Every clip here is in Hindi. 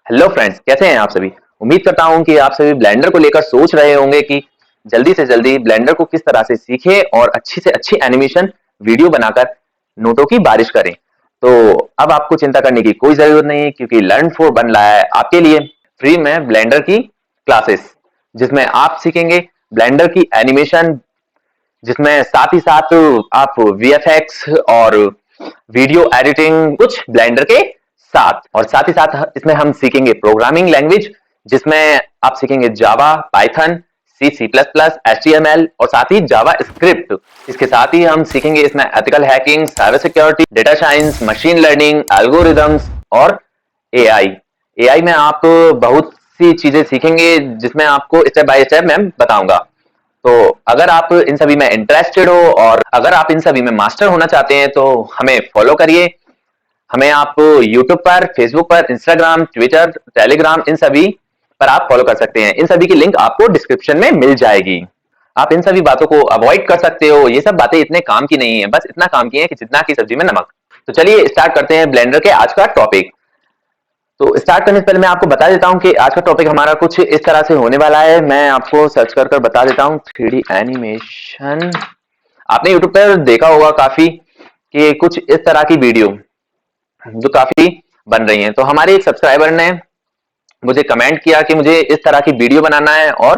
हेलो फ्रेंड्स, कैसे हैं आप सभी। उम्मीद करता हूं कि आप सभी ब्लेंडर को लेकर सोच रहे होंगे कि जल्दी से जल्दी ब्लेंडर को किस तरह से सीखें और अच्छी से अच्छी एनिमेशन वीडियो बनाकर नोटों की बारिश करें। तो अब आपको चिंता करने की कोई जरूरत नहीं है, क्योंकि लर्न फॉर बन रहा है आपके लिए फ्री में ब्लेंडर की क्लासेस, जिसमें आप सीखेंगे ब्लेंडर की एनिमेशन, जिसमें साथ ही साथ आप वीएफएक्स और वीडियो एडिटिंग कुछ ब्लेंडर के साथ, और साथ ही साथ इसमें हम सीखेंगे प्रोग्रामिंग लैंग्वेज, जिसमें आप सीखेंगे जावा, पाइथन, सी, सी प्लस प्लस, एचटीएमएल और साथ ही जावा स्क्रिप्ट। इसके साथ ही हम सीखेंगे इसमें ethical hacking, cyber security, data science, machine learning, algorithms और एआई। एआई में आप बहुत सी चीजें सीखेंगे, जिसमें आपको स्टेप बाय स्टेप मैं बताऊंगा। तो अगर आप इन सभी में इंटरेस्टेड हो और अगर आप इन सभी में मास्टर होना चाहते हैं, तो हमें फॉलो करिए। हमें आप यूट्यूब पर, फेसबुक पर, इंस्टाग्राम, ट्विटर, टेलीग्राम, इन सभी पर आप फॉलो कर सकते हैं। इन सभी की लिंक आपको डिस्क्रिप्शन में मिल जाएगी। आप इन सभी बातों को अवॉइड कर सकते हो। ये सब बातें इतने काम की नहीं है, बस इतना काम की है कि जितना की सब्जी में नमक। तो चलिए स्टार्ट करते हैं ब्लेंडर के आज का टॉपिक। तो स्टार्ट करने से पहले मैं आपको बता देता हूं कि आज का टॉपिक हमारा कुछ इस तरह से होने वाला है। मैं आपको सर्च कर बता देता हूं, 3D एनिमेशन। आपने यूट्यूब पर देखा होगा काफी कि कुछ इस तरह की वीडियो जो काफी बन रही हैं। तो हमारे एक सब्सक्राइबर ने मुझे कमेंट किया कि मुझे इस तरह की वीडियो बनाना है और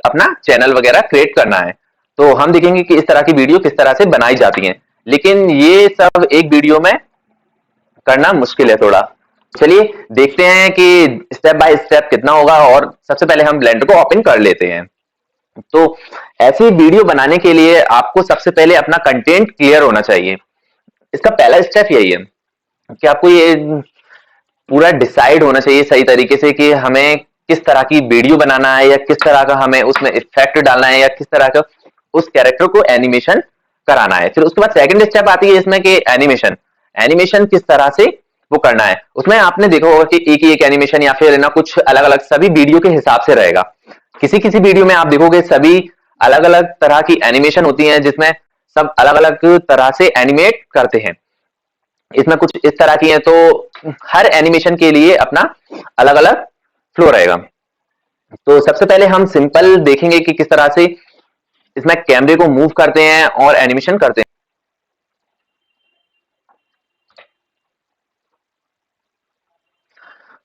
अपना चैनल वगैरह क्रिएट करना है। तो हम देखेंगे कि इस तरह की वीडियो किस तरह से बनाई जाती हैं, लेकिन ये सब एक वीडियो में करना मुश्किल है थोड़ा। चलिए देखते हैं कि स्टेप बाय स्टेप कितना होगा, और सबसे पहले हम ब्लेंडर को ओपन कर लेते हैं। तो ऐसी वीडियो बनाने के लिए आपको सबसे पहले अपना कंटेंट क्लियर होना चाहिए। इसका पहला स्टेप यही है कि आपको ये पूरा डिसाइड होना चाहिए सही तरीके से कि हमें किस तरह की वीडियो बनाना है, या किस तरह का हमें उसमें इफेक्ट डालना है, या किस तरह का उस कैरेक्टर को एनिमेशन कराना है। फिर उसके बाद सेकंड स्टेप आती है इसमें कि एनिमेशन एनिमेशन किस तरह से वो करना है। उसमें आपने देखा होगा कि एक ही एक एनिमेशन या फिर ना कुछ अलग अलग सभी वीडियो के हिसाब से रहेगा। किसी किसी वीडियो में आप देखोगे सभी अलग अलग तरह की एनिमेशन होती हैं, जिसमें सब अलग अलग तरह से एनिमेट करते हैं। इसमें कुछ इस तरह की है, तो हर एनिमेशन के लिए अपना अलग अलग फ्लो रहेगा। तो सबसे पहले हम सिंपल देखेंगे कि किस तरह से इसमें कैमरे को मूव करते हैं और एनिमेशन करते हैं।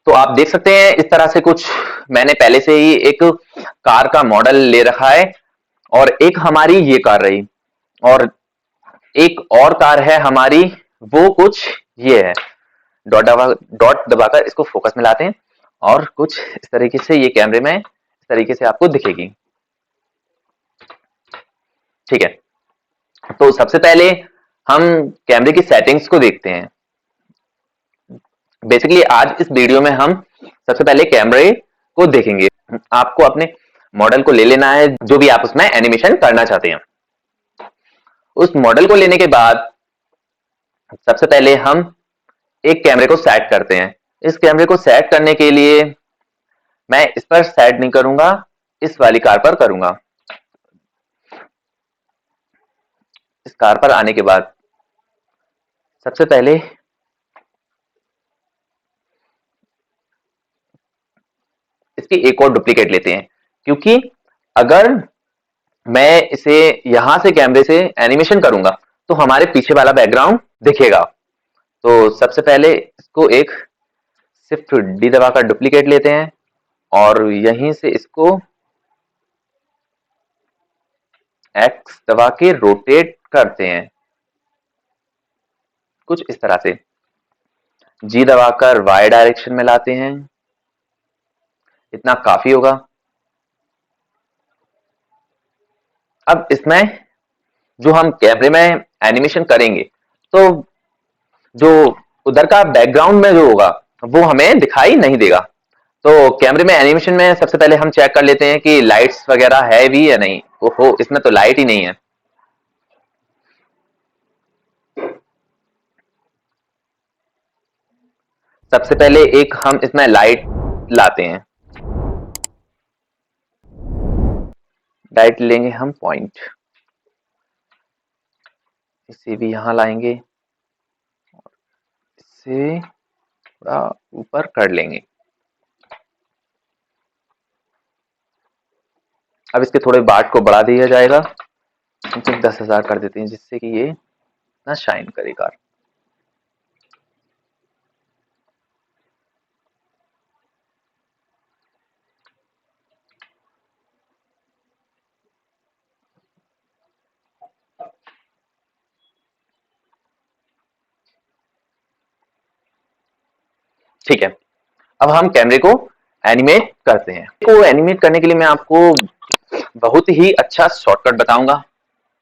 तो आप देख सकते हैं इस तरह से कुछ मैंने पहले से ही एक कार का मॉडल ले रखा है, और एक हमारी ये कार रही, और एक और कार है हमारी, वो कुछ ये है। डॉट दबाकर इसको फोकस में लाते हैं, और कुछ इस तरीके से ये कैमरे में इस तरीके से आपको दिखेगी। ठीक है, तो सबसे पहले हम कैमरे की सेटिंग्स को देखते हैं। बेसिकली आज इस वीडियो में हम सबसे पहले कैमरे को देखेंगे। आपको अपने मॉडल को ले लेना है, जो भी आप उसमें एनिमेशन करना चाहते हैं। उस मॉडल को लेने के बाद सबसे पहले हम एक कैमरे को सेट करते हैं। इस कैमरे को सेट करने के लिए मैं इस पर सेट नहीं करूंगा, इस वाली कार पर करूंगा। इस कार पर आने के बाद सबसे पहले इसकी एक और डुप्लीकेट लेते हैं, क्योंकि अगर मैं इसे यहां से कैमरे से एनिमेशन करूंगा तो हमारे पीछे वाला बैकग्राउंड दिखेगा। तो सबसे पहले इसको एक शिफ्ट डी दबाकर डुप्लीकेट लेते हैं, और यहीं से इसको एक्स दबा के रोटेट करते हैं कुछ इस तरह से। जी दबाकर वाई डायरेक्शन में लाते हैं, इतना काफी होगा। अब इसमें जो हम कैमरे में एनिमेशन करेंगे, तो जो उधर का बैकग्राउंड में जो होगा वो हमें दिखाई नहीं देगा। तो कैमरे में एनिमेशन में सबसे पहले हम चेक कर लेते हैं कि लाइट्स वगैरह है भी या नहीं। ओहो, इसमें तो लाइट ही नहीं है। सबसे पहले एक हम इसमें लाइट लाते हैं। लाइट लेंगे हम पॉइंट, इसे भी यहां लाएंगे, इससे थोड़ा ऊपर कर लेंगे। अब इसके थोड़े बाट को बढ़ा दिया जाएगा, 10,000 कर देते हैं जिससे कि ये ना शाइन करे कार। ठीक है, अब हम कैमरे को एनिमेट करते हैं। को एनिमेट करने के लिए मैं आपको बहुत ही अच्छा शॉर्टकट बताऊंगा।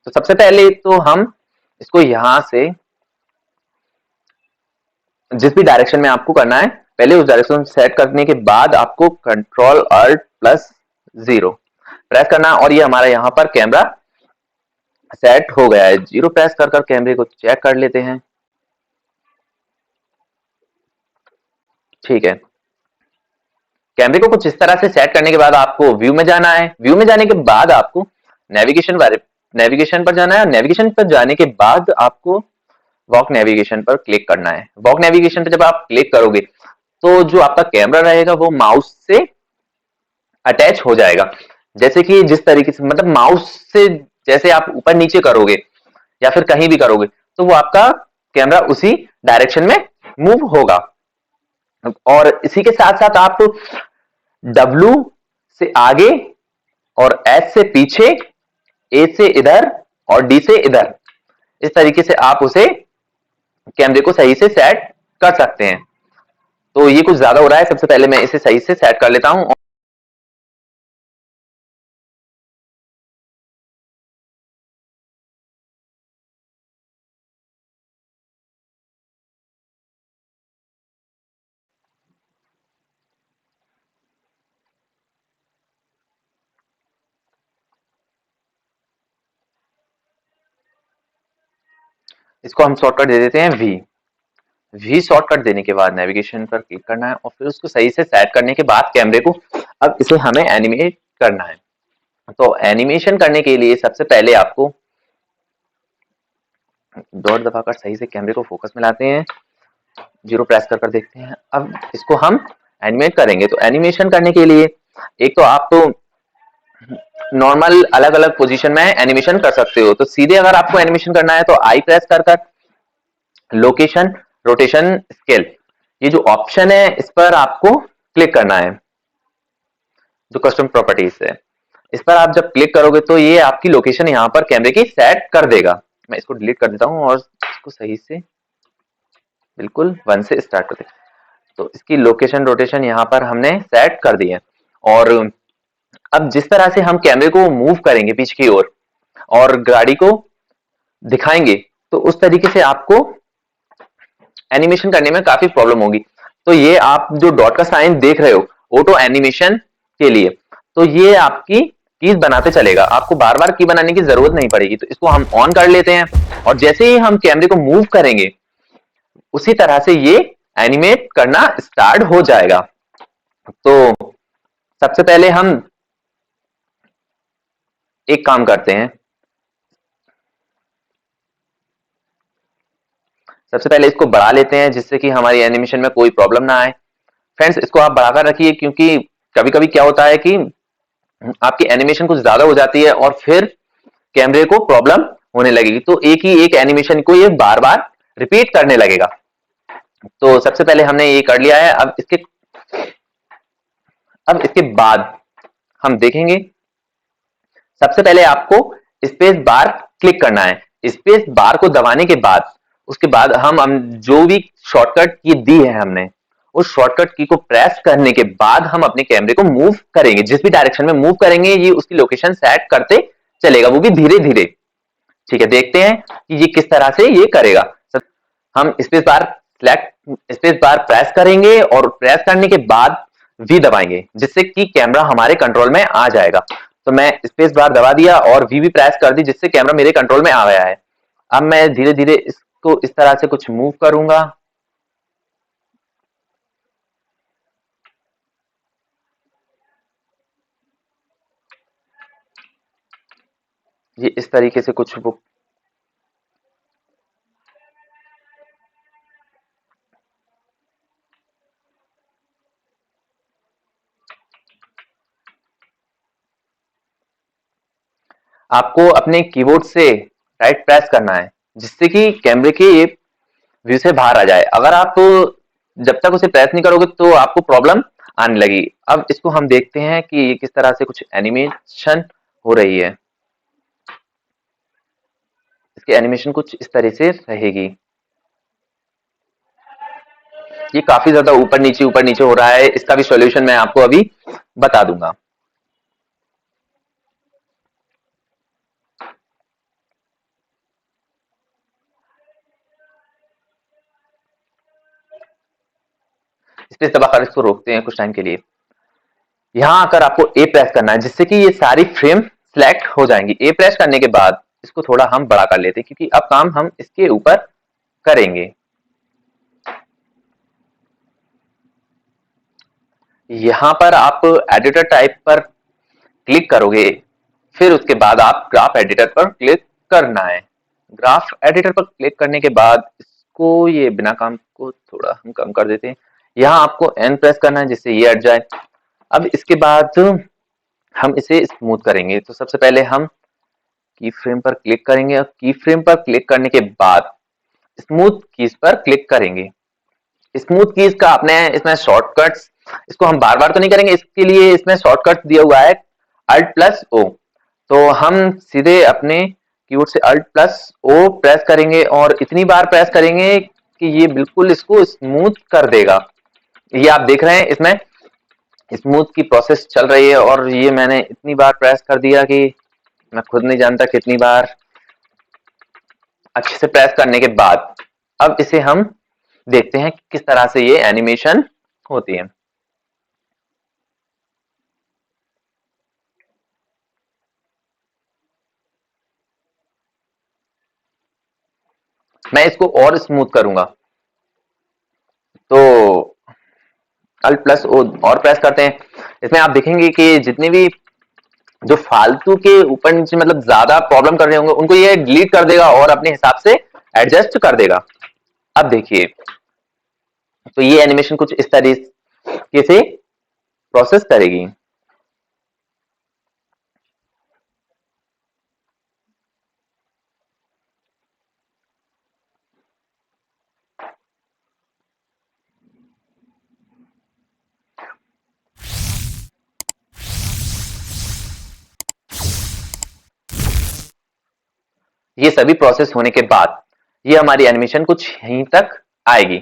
तो सबसे पहले तो हम इसको यहां से जिस भी डायरेक्शन में आपको करना है, पहले उस डायरेक्शन सेट करने के बाद आपको कंट्रोल अल्ट प्लस 0 प्रेस करना है और ये हमारा यहाँ पर कैमरा सेट हो गया है। 0 प्रेस कर कैमरे को चेक कर लेते हैं। ठीक है, कैमरे को कुछ इस तरह से सेट करने के बाद आपको व्यू में जाना है। व्यू में जाने के बाद आपको नेविगेशन पर जाना है। नेविगेशन पर जाने के बाद आपको वॉक नेविगेशन पर क्लिक करना है। वॉक नेविगेशन पर जब आप क्लिक करोगे तो जो आपका कैमरा रहेगा वो माउस से अटैच हो जाएगा। जैसे कि जिस तरीके से मतलब माउस से जैसे आप ऊपर नीचे करोगे या फिर कहीं भी करोगे तो वो आपका कैमरा उसी डायरेक्शन में मूव होगा। और इसी के साथ साथ आप W से आगे और S से पीछे, A से इधर और D से इधर, इस तरीके से आप उसे कैमरे को सही से सेट कर सकते हैं। तो ये कुछ ज्यादा हो रहा है, सबसे पहले मैं इसे सही से सेट कर लेता हूं। इसको हम शॉर्टकट दे देते हैं वी शॉर्टकट देने के बाद नेविगेशन पर क्लिक करना है और फिर उसको सही से सेट करने के बाद कैमरे को अब इसे हमें एनिमेट करना है। तो एनिमेशन करने के लिए सबसे पहले आपको डॉट दबाकर सही से कैमरे को फोकस में लाते हैं। 0 प्रेस कर देखते हैं। अब इसको हम एनिमेट करेंगे। तो एनिमेशन करने के लिए एक तो आप तो नॉर्मल अलग अलग पोजीशन में एनिमेशन कर सकते हो। तो सीधे अगर आपको एनिमेशन करना है तो आई प्रेस कर लोकेशन रोटेशन स्केल, ये जो ऑप्शन है इस पर आपको क्लिक करना है। जो कस्टम प्रॉपर्टीज है इस पर आप जब क्लिक करोगे तो ये आपकी लोकेशन यहाँ पर कैमरे की सेट कर देगा। मैं इसको डिलीट कर देता हूँ और इसको सही से बिल्कुल 1 से स्टार्ट करते हैं। तो इसकी लोकेशन रोटेशन यहाँ पर हमने सेट कर दी है। और अब जिस तरह से हम कैमरे को मूव करेंगे पीछे की ओर और गाड़ी को दिखाएंगे तो उस तरीके से आपको एनिमेशन करने में काफी प्रॉब्लम होगी। तो ये आप जो डॉट का साइन देख रहे हो ऑटो एनिमेशन के लिए, तो ये आपकी कीज बनाते चलेगा, आपको बार बार की बनाने की जरूरत नहीं पड़ेगी। तो इसको हम ऑन कर लेते हैं और जैसे ही हम कैमरे को मूव करेंगे उसी तरह से ये एनिमेट करना स्टार्ट हो जाएगा। तो सबसे पहले हम एक काम करते हैं, सबसे पहले इसको बढ़ा लेते हैं जिससे कि हमारी एनिमेशन में कोई प्रॉब्लम ना आए। फ्रेंड्स इसको आप बढ़ाकर रखिए क्योंकि कभी कभी क्या होता है कि आपकी एनिमेशन कुछ ज्यादा हो जाती है और फिर कैमरे को प्रॉब्लम होने लगेगी। तो एक ही एक एनिमेशन को ये बार बार रिपीट करने लगेगा। तो सबसे पहले हमने ये कर लिया है। अब इसके बाद हम देखेंगे। सबसे पहले आपको स्पेस बार क्लिक करना है। स्पेस बार को दबाने के बाद उसके बाद हम जो भी शॉर्टकट की दी है हमने उस शॉर्टकट की को प्रेस करने के बाद हम अपने कैमरे को मूव करेंगे। जिस भी डायरेक्शन में मूव करेंगे ये उसकी लोकेशन सेट करते चलेगा, वो भी धीरे धीरे। ठीक है, देखते हैं कि ये किस तरह से ये करेगा। हम स्पेस बार प्रेस करेंगे और प्रेस करने के बाद वी दबाएंगे जिससे कि कैमरा हमारे कंट्रोल में आ जाएगा। तो मैं स्पेस बार दबा दिया और वी भी प्रेस कर दी जिससे कैमरा मेरे कंट्रोल में आ गया है। अब मैं धीरे धीरे इसको इस तरह से कुछ मूव करूंगा। ये इस तरीके से कुछ वो आपको अपने कीबोर्ड से राइट प्रेस करना है जिससे कि कैमरे के व्यू से बाहर आ जाए। अगर आप जब तक उसे प्रेस नहीं करोगे तो आपको प्रॉब्लम आने लगी। अब इसको हम देखते हैं कि किस तरह से कुछ एनिमेशन हो रही है। इसकी एनिमेशन कुछ इस तरह से रहेगी। ये काफी ज्यादा ऊपर नीचे हो रहा है। इसका भी सॉल्यूशन मैं आपको अभी बता दूंगा। स्पेस दबाकर इसको रोकते हैं कुछ टाइम के लिए। यहाँ आकर आपको ए प्रेस करना है जिससे कि ये सारी फ्रेम सिलेक्ट हो जाएंगी। ए प्रेस करने के बाद इसको थोड़ा हम बड़ा कर लेते हैं क्योंकि अब काम हम इसके ऊपर करेंगे। यहाँ पर आप एडिटर टाइप पर क्लिक करोगे, फिर उसके बाद आप ग्राफ एडिटर पर क्लिक करना है। ग्राफ एडिटर पर क्लिक करने के बाद इसको ये बिना काम को थोड़ा हम कम कर देते हैं। यहाँ आपको एन प्रेस करना है जिससे ये हट जाए। अब इसके बाद हम इसे स्मूथ करेंगे। तो सबसे पहले हम की फ्रेम पर क्लिक करेंगे और की फ्रेम पर क्लिक करने के बाद स्मूथ कीज पर क्लिक करेंगे। स्मूथ कीज का आपने इसमें शॉर्टकट्स, इसको हम बार बार तो नहीं करेंगे, इसके लिए इसमें शॉर्टकट दिया हुआ है अल्ट प्लस ओ। तो हम सीधे अपने कीबोर्ड से अल्ट प्लस ओ प्रेस करेंगे और इतनी बार प्रेस करेंगे कि ये बिल्कुल इसको स्मूथ कर देगा। ये आप देख रहे हैं इसमें स्मूथ की प्रोसेस चल रही है और ये मैंने इतनी बार प्रेस कर दिया कि मैं खुद नहीं जानता कितनी बार। अच्छे से प्रेस करने के बाद अब इसे हम देखते हैं किस तरह से ये एनिमेशन होती है। मैं इसको और स्मूथ करूंगा तो अल्ट प्लस ओ और प्रेस करते हैं। इसमें आप देखेंगे कि जितने भी जो फालतू के ऊपर नीचे मतलब ज्यादा प्रॉब्लम कर रहे होंगे उनको ये डिलीट कर देगा और अपने हिसाब से एडजस्ट कर देगा। अब देखिए तो ये एनिमेशन कुछ इस तरीके से प्रोसेस करेगी। ये सभी प्रोसेस होने के बाद ये हमारी एनिमेशन कुछ यहीं तक आएगी।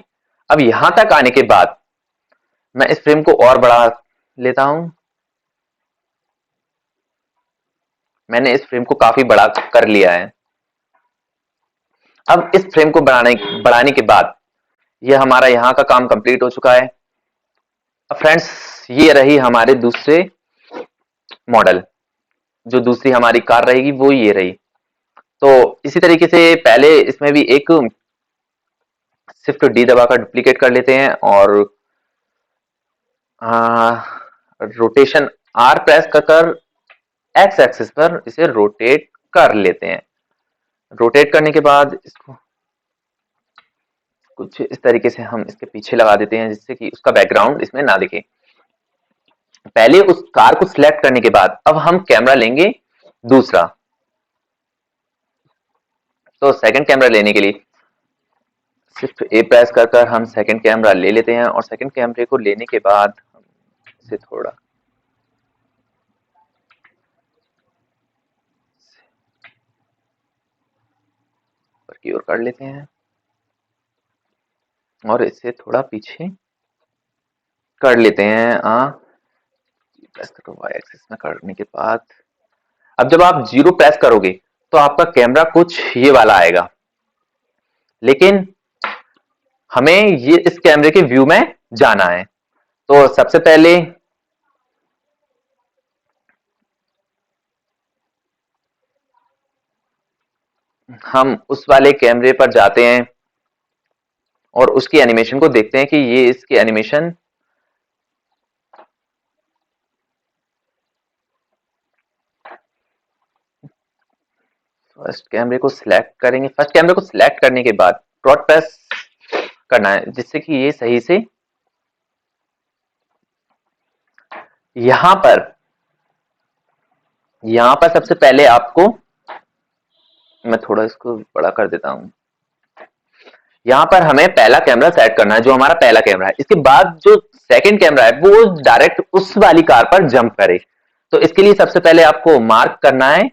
अब यहां तक आने के बाद मैं इस फ्रेम को और बढ़ा लेता हूं। मैंने इस फ्रेम को काफी बड़ा कर लिया है। अब इस फ्रेम को बढ़ाने के बाद ये हमारा यहाँ का काम कंप्लीट हो चुका है। अब फ्रेंड्स ये रही हमारे दूसरे मॉडल, जो दूसरी हमारी कार रहेगी वो ये रही। तो इसी तरीके से पहले इसमें भी एक शिफ्ट डी दबाकर डुप्लीकेट कर लेते हैं और रोटेशन आर प्रेस कर एक्स एक्सिस पर इसे रोटेट कर लेते हैं। रोटेट करने के बाद इसको कुछ इस तरीके से हम इसके पीछे लगा देते हैं जिससे कि उसका बैकग्राउंड इसमें ना दिखे। पहले उस कार को सिलेक्ट करने के बाद अब हम कैमरा लेंगे दूसरा। तो सेकंड कैमरा लेने के लिए सिर्फ ए प्रेस कर हम सेकंड कैमरा ले लेते हैं और सेकंड कैमरे को लेने के बाद हम इसे थोड़ा ऊपर की ओर कर लेते हैं और इसे थोड़ा पीछे कर लेते हैं। प्रेस करो वाई एक्सिस में करने के बाद अब जब आप जीरो प्रेस करोगे तो आपका कैमरा कुछ ये वाला आएगा, लेकिन हमें ये इस कैमरे के व्यू में जाना है। तो सबसे पहले हम उस वाले कैमरे पर जाते हैं और उसकी एनिमेशन को देखते हैं कि ये इसकी एनिमेशन फर्स्ट कैमरे को सिलेक्ट करेंगे। फर्स्ट कैमरे को सिलेक्ट करने के बाद डॉट प्रेस करना है जिससे कि ये सही से यहां पर सबसे पहले आपको मैं थोड़ा इसको बड़ा कर देता हूँ। यहाँ पर हमें पहला कैमरा सेट करना है, जो हमारा पहला कैमरा है। इसके बाद जो सेकंड कैमरा है वो डायरेक्ट उस वाली कार पर जंप करे। तो इसके लिए सबसे पहले आपको मार्क करना है,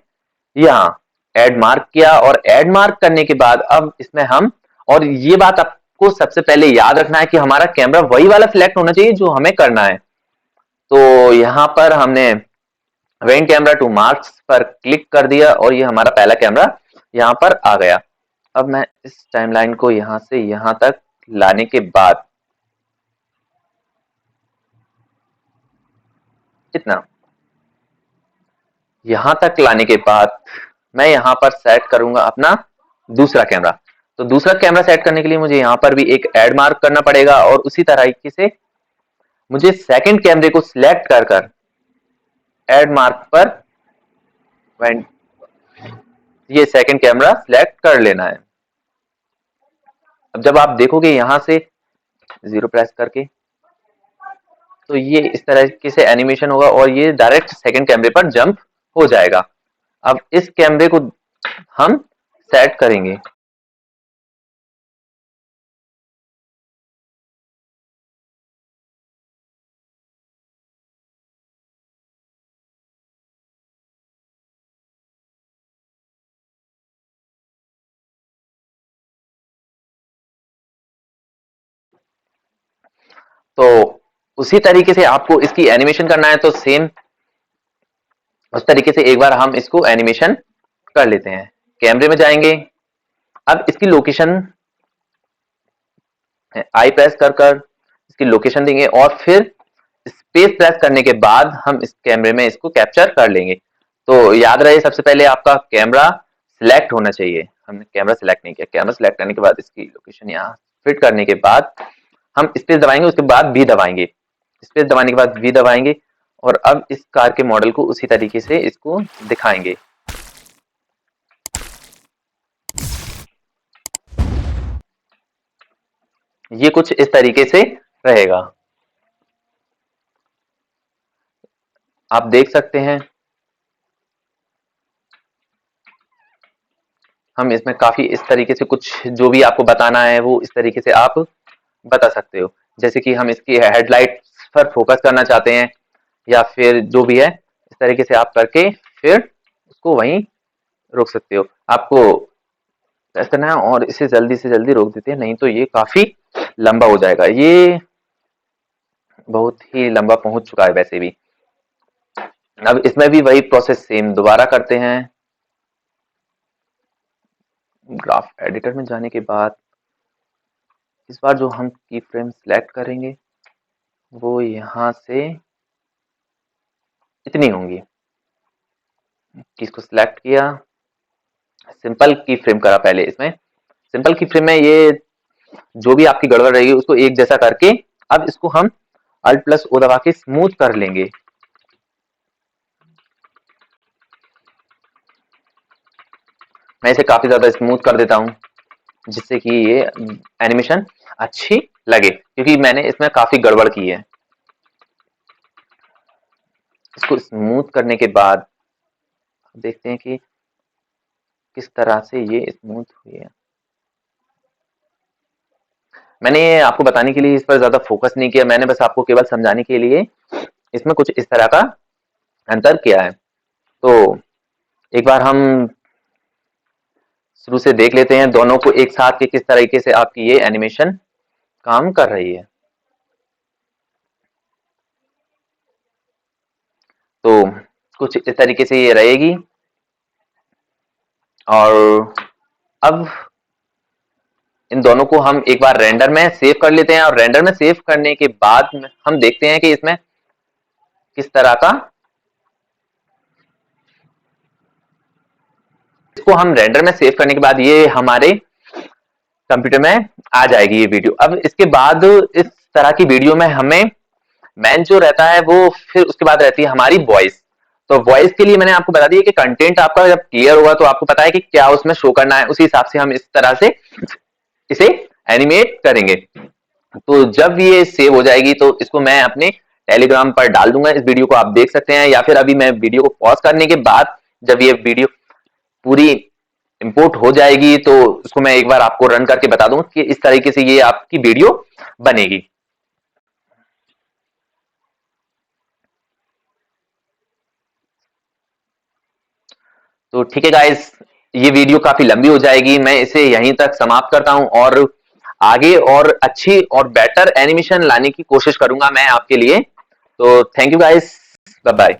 यहाँ ऐड मार्क किया, और ऐड मार्क करने के बाद अब इसमें हम, और ये बात आपको सबसे पहले याद रखना है कि हमारा कैमरा वही वाला सिलेक्ट होना चाहिए जो हमें करना है। तो यहाँ पर हमने वेन कैमरा टू मार्क्स पर क्लिक कर दिया और ये हमारा पहला कैमरा यहाँ पर आ गया। अब मैं इस टाइमलाइन को यहाँ से यहाँ तक लाने के बाद, इतना यहाँ तक लाने के बाद मैं यहाँ पर सेट करूंगा अपना दूसरा कैमरा। तो दूसरा कैमरा सेट करने के लिए मुझे यहाँ पर भी एक ऐड मार्क करना पड़ेगा, और उसी तरीके से मुझे सेकंड कैमरे को सिलेक्ट कर कर ऐड मार्क पर ये सेकंड कैमरा सिलेक्ट कर लेना है। अब जब आप देखोगे यहां से 0 प्रेस करके, तो ये इस तरीके से एनिमेशन होगा और ये डायरेक्ट सेकंड कैमरे पर जंप हो जाएगा। अब इस कैमरे को हम सेट करेंगे। तो उसी तरीके से आपको इसकी एनिमेशन करना है, तो सेम उस तरीके से एक बार हम इसको एनिमेशन कर लेते हैं। कैमरे में जाएंगे, अब इसकी लोकेशन आई प्रेस कर कर इसकी लोकेशन देंगे, और फिर स्पेस प्रेस करने के बाद हम इस कैमरे में इसको कैप्चर कर लेंगे। तो याद रहे, सबसे पहले आपका कैमरा सिलेक्ट होना चाहिए। हमने कैमरा सिलेक्ट नहीं किया। कैमरा सिलेक्ट करने के बाद इसकी लोकेशन यहाँ फिट करने के बाद हम स्पेस दबाएंगे, उसके बाद भी दबाएंगे, स्पेस दबाने के बाद भी दबाएंगे, और अब इस कार के मॉडल को उसी तरीके से इसको दिखाएंगे। ये कुछ इस तरीके से रहेगा, आप देख सकते हैं। हम इसमें काफी इस तरीके से कुछ जो भी आपको बताना है वो इस तरीके से आप बता सकते हो। जैसे कि हम इसकी हेडलाइट्स पर फोकस करना चाहते हैं, या फिर जो भी है इस तरीके से आप करके फिर उसको वहीं रोक सकते हो। आपको प्रेस करना है और इसे जल्दी से जल्दी रोक देते हैं, नहीं तो ये काफी लंबा हो जाएगा। ये बहुत ही लंबा पहुंच चुका है वैसे भी। अब इसमें भी वही प्रोसेस सेम दोबारा करते हैं। ग्राफ एडिटर में जाने के बाद इस बार जो हम की फ्रेम सिलेक्ट करेंगे वो यहां से इतनी होंगी। इसको सिलेक्ट किया, सिंपल की फ्रेम करा पहले। इसमें सिंपल की फ्रेम में ये जो भी आपकी गड़बड़ रहेगी उसको एक जैसा करके अब इसको हम Alt प्लस O दबा के स्मूथ कर लेंगे। मैं इसे काफी ज्यादा स्मूथ कर देता हूं जिससे कि ये एनिमेशन अच्छी लगे, क्योंकि मैंने इसमें काफी गड़बड़ की है। इसको स्मूथ करने के बाद देखते हैं कि किस तरह से ये स्मूथ हुई है। मैंने आपको बताने के लिए इस पर ज्यादा फोकस नहीं किया, मैंने बस आपको केवल समझाने के लिए इसमें कुछ इस तरह का अंतर किया है। तो एक बार हम शुरू से देख लेते हैं दोनों को एक साथ कि किस तरीके से आपकी ये एनिमेशन काम कर रही है। तो कुछ इस तरीके से ये रहेगी। और अब इन दोनों को हम एक बार रेंडर में सेव कर लेते हैं, और रेंडर में सेव करने के बाद हम देखते हैं कि इसमें किस तरह का, इसको हम रेंडर में सेव करने के बाद ये हमारे कंप्यूटर में आ जाएगी ये वीडियो। अब इसके बाद इस तरह की वीडियो में हमें मेन जो रहता है वो, फिर उसके बाद रहती है हमारी वॉइस। तो वॉइस के लिए मैंने आपको बता दिया कि कंटेंट आपका जब क्लियर होगा तो आपको पता है कि क्या उसमें शो करना है, उसी हिसाब से हम इस तरह से इसे एनिमेट करेंगे। तो जब ये सेव हो जाएगी तो इसको मैं अपने टेलीग्राम पर डाल दूंगा। इस वीडियो को आप देख सकते हैं, या फिर अभी मैं वीडियो को पॉज करने के बाद जब ये वीडियो पूरी इंपोर्ट हो जाएगी तो उसको मैं एक बार आपको रन करके बता दूंगा कि इस तरीके से ये आपकी वीडियो बनेगी। तो ठीक है गाइस, ये वीडियो काफी लंबी हो जाएगी, मैं इसे यहीं तक समाप्त करता हूं और आगे और अच्छी और बेटर एनिमेशन लाने की कोशिश करूंगा मैं आपके लिए। तो thank you guys, bye bye.